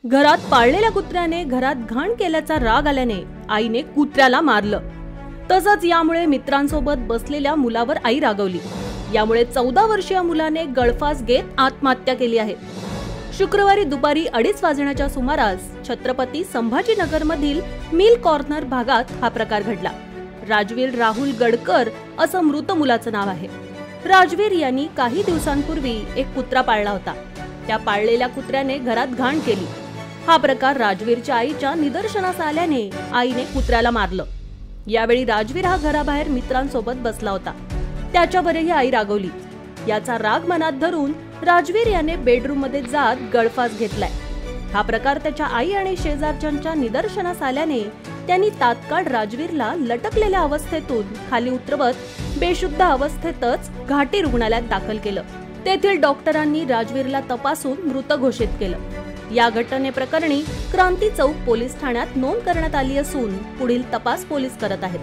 घरात पाळलेल्या कुत्र्याने घरात घाण केल्याचा राग आल्याने आईने कुत्र्याला मारलं। तसंच यामुळे मित्रांसोबत बसलेल्या मुलावर आई रागवली। यामुळे 14 वर्षीय मुलाने गळफास घेत आत्महत्या केली आहे। शुक्रवारी दुपारी 2:30 वाजण्याच्या सुमारास छत्रपती संभाजीनगर मधील मिल कॉर्नर भागात हा प्रकार घडला। राजवीर राहुल गडकर असं मृत मुलाचं नाव आहे। राजवीर यांनी काही दिवसांपूर्वी एक कुत्रा पाळला होता। त्या पाळलेल्या कुत्र्याने घरात घाण केली। हा प्रकार राजवीरच्या आईच्या निदर्शनास आल्याने आईने कुत्र्याला मारलं। यावेळी राजवीर हा घराबाहेर मित्रांसोबत बसला होता। त्याच्यावरही आई रागवली। याचा राग मनात धरून राजवीर याने बेडरूम मध्ये जात गळफास घेतलाय। हा प्रकार त्याच्या आई आणि शेजारच्यांच्या निदर्शनास आल्याने त्यांनी तात्काळ राजवीरला लटकलेल्या अवस्थेतून खाली उतरवत बेशुद्ध अवस्थेतच घाटी रुग्णालयात दाखल केलं। तेथील डॉक्टरांनी राजवीरला तपासून मृत घोषित केलं। या घटनेप्रकरणी क्रांती चौक पोलीस ठाण्यात नोंद करण्यात आली असून पुढील तपास पोलीस करत आहेत।